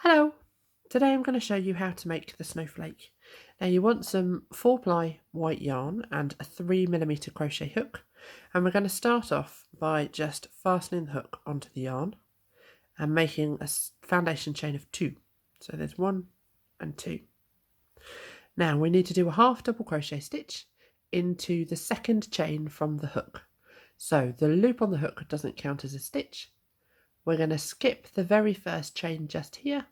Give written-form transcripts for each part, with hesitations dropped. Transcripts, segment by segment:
Hello! Today I'm going to show you how to make the snowflake. Now you want some 4-ply white yarn and a 3mm crochet hook, and we're going to start off by just fastening the hook onto the yarn and making a foundation chain of 2. So there's 1 and 2. Now we need to do a half double crochet stitch into the second chain from the hook. So the loop on the hook doesn't count as a stitch. We're going to skip the very first chain just here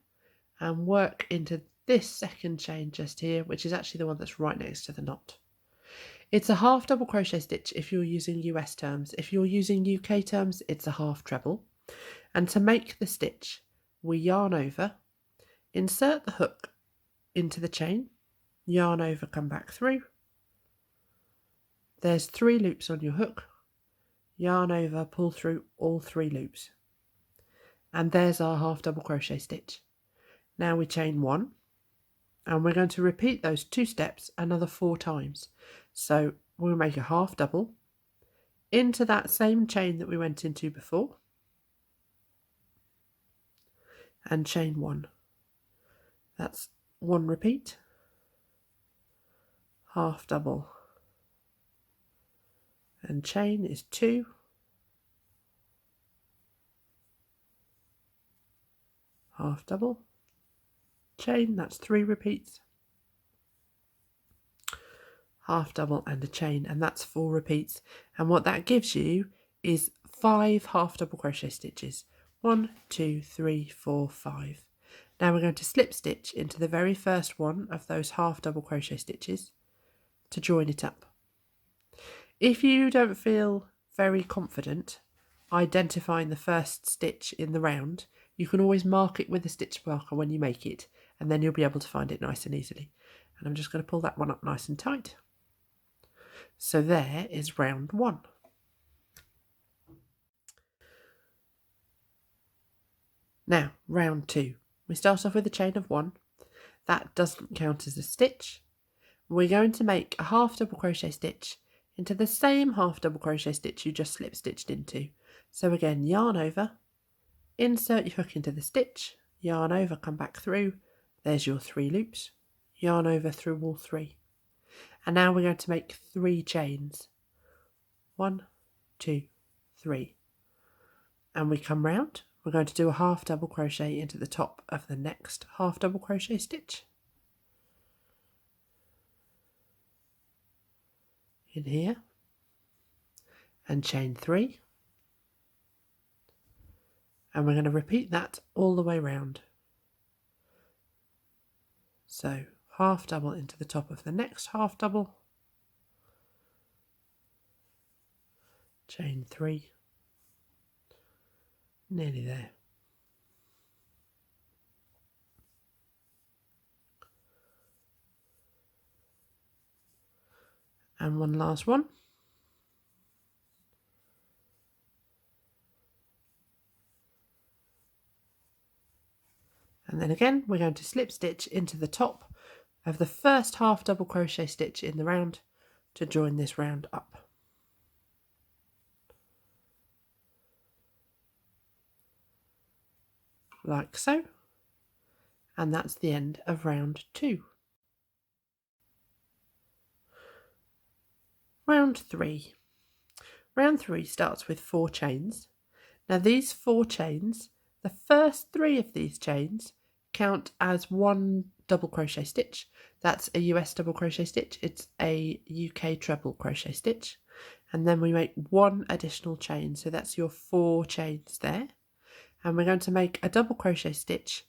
and work into this second chain just here, which is actually the one that's right next to the knot. It's a half double crochet stitch if you're using US terms. If you're using UK terms, it's a half treble. And to make the stitch, we yarn over, insert the hook into the chain, yarn over, come back through. There's 3 loops on your hook, yarn over, pull through all 3 loops. And there's our half double crochet stitch. Now we chain 1, and we're going to repeat those 2 steps another 4 times. So we'll make a half double into that same chain that we went into before, and chain 1. That's 1 repeat, half double, and chain is 2, half double, chain, that's 3 repeats, half double and a chain, and that's 4 repeats. And what that gives you is 5 half double crochet stitches. 1, 2, 3, 4, 5. Now we're going to slip stitch into the very first one of those half double crochet stitches to join it up. If you don't feel very confident identifying the first stitch in the round, you can always mark it with a stitch marker when you make it, and then you'll be able to find it nice and easily. And I'm just going to pull that one up nice and tight. So there is round 1. Now round 2. We start off with a chain of 1. That doesn't count as a stitch. We're going to make a half double crochet stitch into the same half double crochet stitch you just slip stitched into. So again, yarn over, insert your hook into the stitch, yarn over, come back through. There's your 3 loops, yarn over through all 3. And now we're going to make 3 chains. 1, 2, 3. And we come round. We're going to do a half double crochet into the top of the next half double crochet stitch. In here. And chain 3. And we're going to repeat that all the way round. So half double into the top of the next half double, chain 3, nearly there. And one last one. And then again, we're going to slip stitch into the top of the first half double crochet stitch in the round to join this round up. Like so. And that's the end of round 2. Round 3. Round 3 starts with 4 chains. Now these 4 chains, the first 3 of these chains count as 1 double crochet stitch. That's a US double crochet stitch. It's a UK treble crochet stitch. And then we make 1 additional chain. So that's your 4 chains there. And we're going to make a double crochet stitch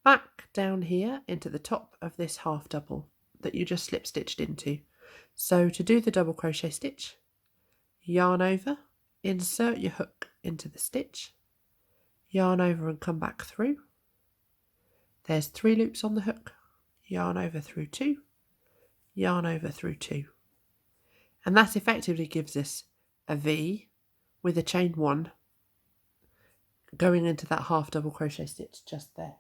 back down here into the top of this half double that you just slip stitched into. So to do the double crochet stitch, yarn over, insert your hook into the stitch, yarn over and come back through. There's 3 loops on the hook, yarn over through 2, yarn over through 2. And that effectively gives us a V with a chain 1 going into that half double crochet stitch just there.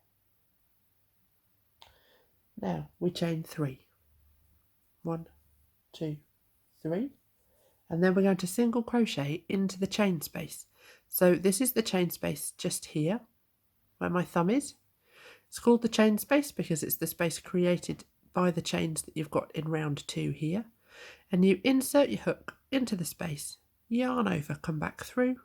Now we chain 3. 1, 2, 3. And then we're going to single crochet into the chain space. So this is the chain space just here where my thumb is. It's called the chain space because it's the space created by the chains that you've got in round 2 here. And you insert your hook into the space, yarn over, come back through.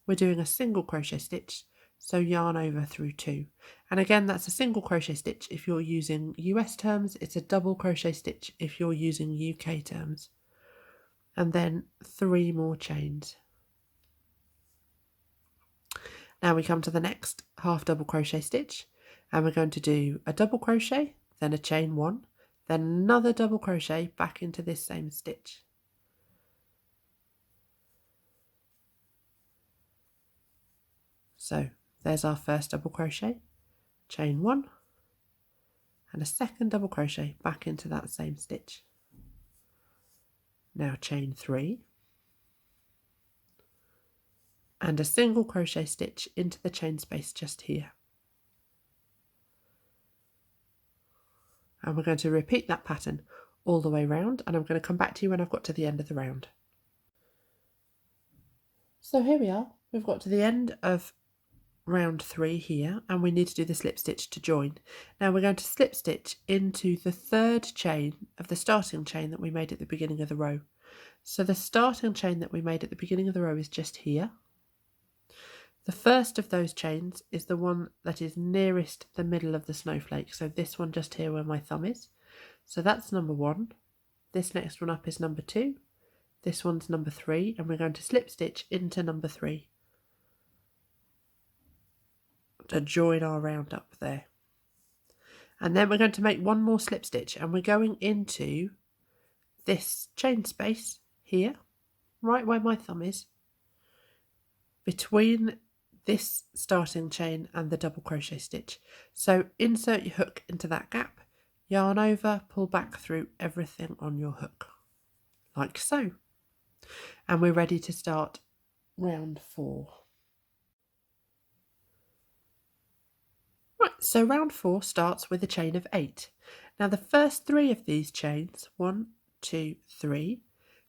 We're doing a single crochet stitch, so yarn over through 2. And again, that's a single crochet stitch if you're using US terms. It's a double crochet stitch if you're using UK terms. And then 3 more chains. Now we come to the next half double crochet stitch, and we're going to do a double crochet, then a chain 1, then another double crochet back into this same stitch. So there's our first double crochet, chain 1, and a second double crochet back into that same stitch. Now chain 3, and a single crochet stitch into the chain space just here. And we're going to repeat that pattern all the way round, and I'm going to come back to you when I've got to the end of the round. So here we are, we've got to the end of round 3 here, and we need to do the slip stitch to join. Now we're going to slip stitch into the 3rd chain of the starting chain that we made at the beginning of the row. So the starting chain that we made at the beginning of the row is just here. The first of those chains is the one that is nearest the middle of the snowflake, so this one just here where my thumb is. So that's number 1. This next one up is number 2. This one's number 3, and we're going to slip stitch into number 3 to join our round up there. And then we're going to make one more slip stitch, and we're going into this chain space here, right where my thumb is, between this starting chain and the double crochet stitch. So insert your hook into that gap, yarn over, pull back through everything on your hook, like so. And we're ready to start round 4. Right, so round 4 starts with a chain of 8. Now the first 3 of these chains, 1, 2, 3,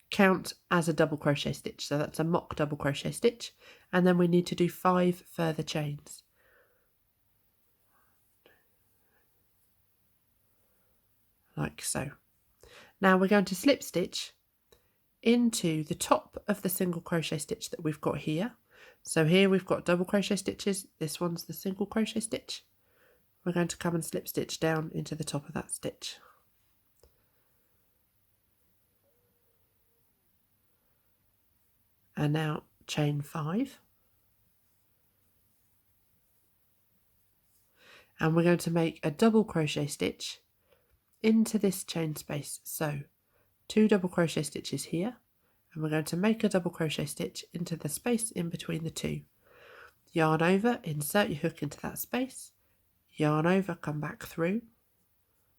count as a double crochet stitch, so that's a mock double crochet stitch, and then we need to do 5 further chains. Like so. Now we're going to slip stitch into the top of the single crochet stitch that we've got here. So here we've got double crochet stitches, this one's the single crochet stitch. We're going to come and slip stitch down into the top of that stitch. And now chain 5. And we're going to make a double crochet stitch into this chain space. So 2 double crochet stitches here, and we're going to make a double crochet stitch into the space in between the 2. Yarn over, insert your hook into that space, yarn over, come back through.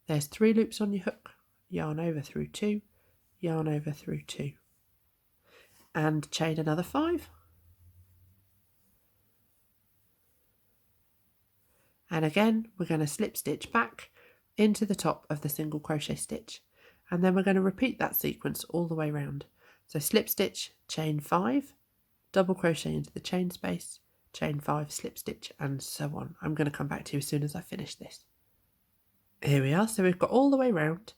There's 3 loops on your hook, yarn over through 2, yarn over through 2. And chain another 5. And again, we're going to slip stitch back into the top of the single crochet stitch. And then we're going to repeat that sequence all the way around. So slip stitch, chain 5, double crochet into the chain space, chain 5, slip stitch, and so on. I'm going to come back to you as soon as I finish this. Here we are. So we've got all the way round,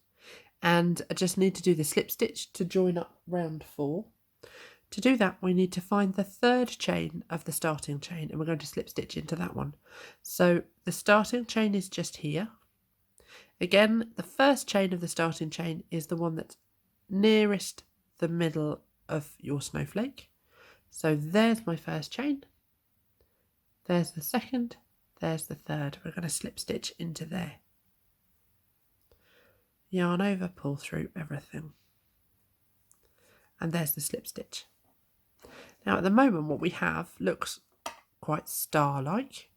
and I just need to do the slip stitch to join up round 4. To do that, we need to find the 3rd chain of the starting chain, and we're going to slip stitch into that one. So the starting chain is just here. Again, the first chain of the starting chain is the one that's nearest the middle of your snowflake. So there's my first chain. There's the second. There's the 3rd. We're going to slip stitch into there. Yarn over, pull through everything. And there's the slip stitch. Now at the moment what we have looks quite star-like,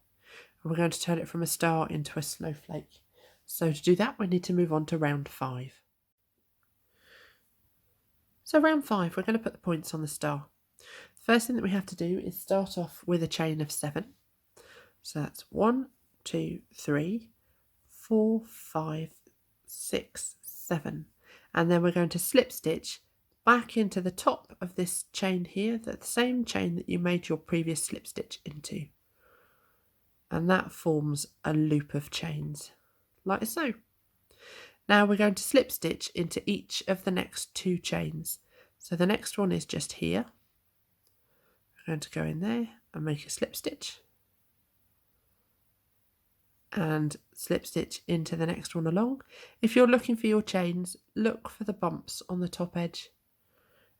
and we're going to turn it from a star into a snowflake. So to do that we need to move on to round 5. So round 5 we're going to put the points on the star. The first thing that we have to do is start off with a chain of 7. So that's 1, 2, 3, 4, 5, 6, 7. And then we're going to slip stitch back into the top of this chain here, the same chain that you made your previous slip stitch into. and that forms a loop of chains like so. Now we're going to slip stitch into each of the next 2 chains. So the next one is just here. We're going to go in there and make a slip stitch and slip stitch into the next one along. If you're looking for your chains, look for the bumps on the top edge,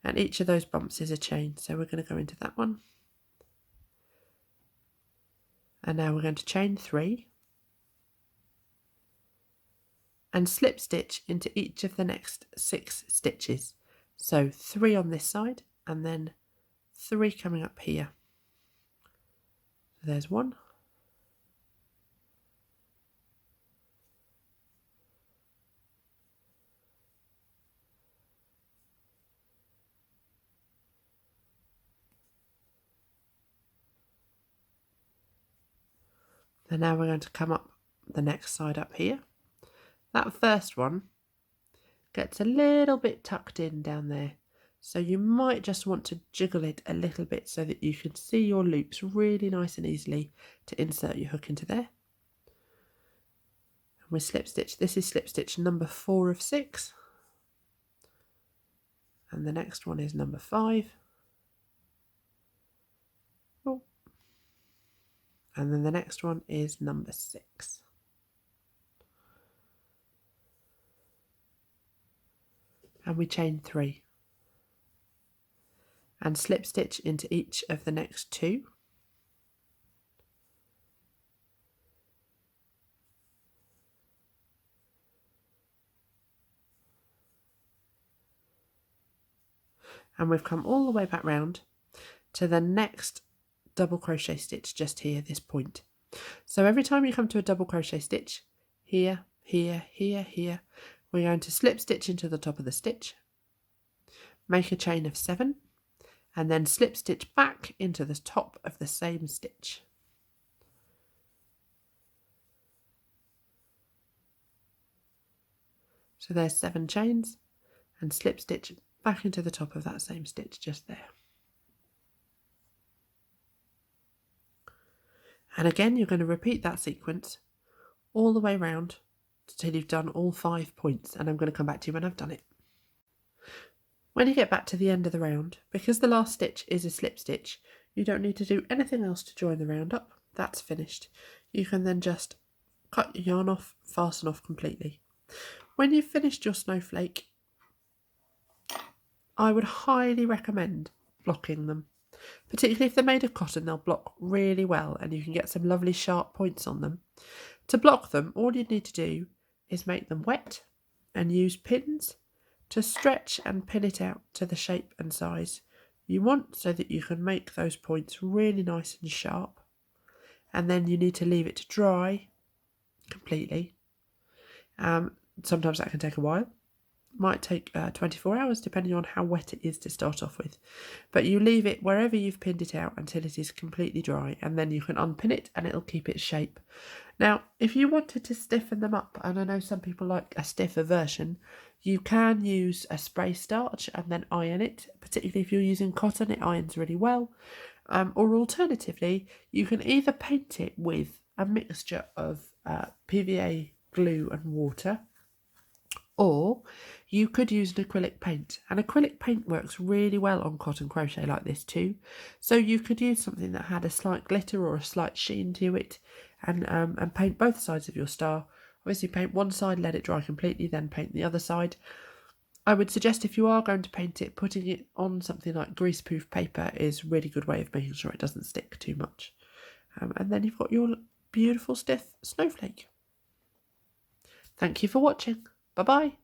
and each of those bumps is a chain. So we're going to go into that one, and now we're going to chain 3 and slip stitch into each of the next 6 stitches. So 3 on this side and then 3 coming up here. So there's 1, and now we're going to come up the next side up here. That first one gets a little bit tucked in down there, so you might just want to jiggle it a little bit so that you can see your loops really nice and easily to insert your hook into there. And we slip stitch. This is slip stitch number 4 of 6, and the next one is number 5. Oh. And then the next one is number 6. And we chain 3 and slip stitch into each of the next 2. And we've come all the way back round to the next double crochet stitch just here, this point. So every time you come to a double crochet stitch, here, here, here, here, we're going to slip stitch into the top of the stitch, make a chain of 7, and then slip stitch back into the top of the same stitch. So there's 7 chains, and slip stitch back into the top of that same stitch just there. And again, you're going to repeat that sequence all the way round until you've done all 5 points, and I'm going to come back to you when I've done it. When you get back to the end of the round, because the last stitch is a slip stitch, you don't need to do anything else to join the round up. That's finished. You can then just cut your yarn off, fasten off completely. When you've finished your snowflake, I would highly recommend blocking them. Particularly if they're made of cotton, they'll block really well and you can get some lovely sharp points on them. To block them, all you need to do is make them wet and use pins to stretch and pin it out to the shape and size you want so that you can make those points really nice and sharp. And then you need to leave it to dry completely. Sometimes that can take a while. Might take 24 hours depending on how wet it is to start off with, but you leave it wherever you've pinned it out until it is completely dry, and then you can unpin it and it'll keep its shape. Now if you wanted to stiffen them up, and I know some people like a stiffer version, you can use a spray starch and then iron it. Particularly if you're using cotton, it irons really well. Or alternatively, you can either paint it with a mixture of PVA glue and water, or you could use an acrylic paint, and acrylic paint works really well on cotton crochet like this too. So you could use something that had a slight glitter or a slight sheen to it, and paint both sides of your star. Obviously paint one side, let it dry completely, then paint the other side. I would suggest if you are going to paint it, putting it on something like greaseproof paper is a really good way of making sure it doesn't stick too much. And then you've got your beautiful stiff snowflake. Thank you for watching. Bye-bye.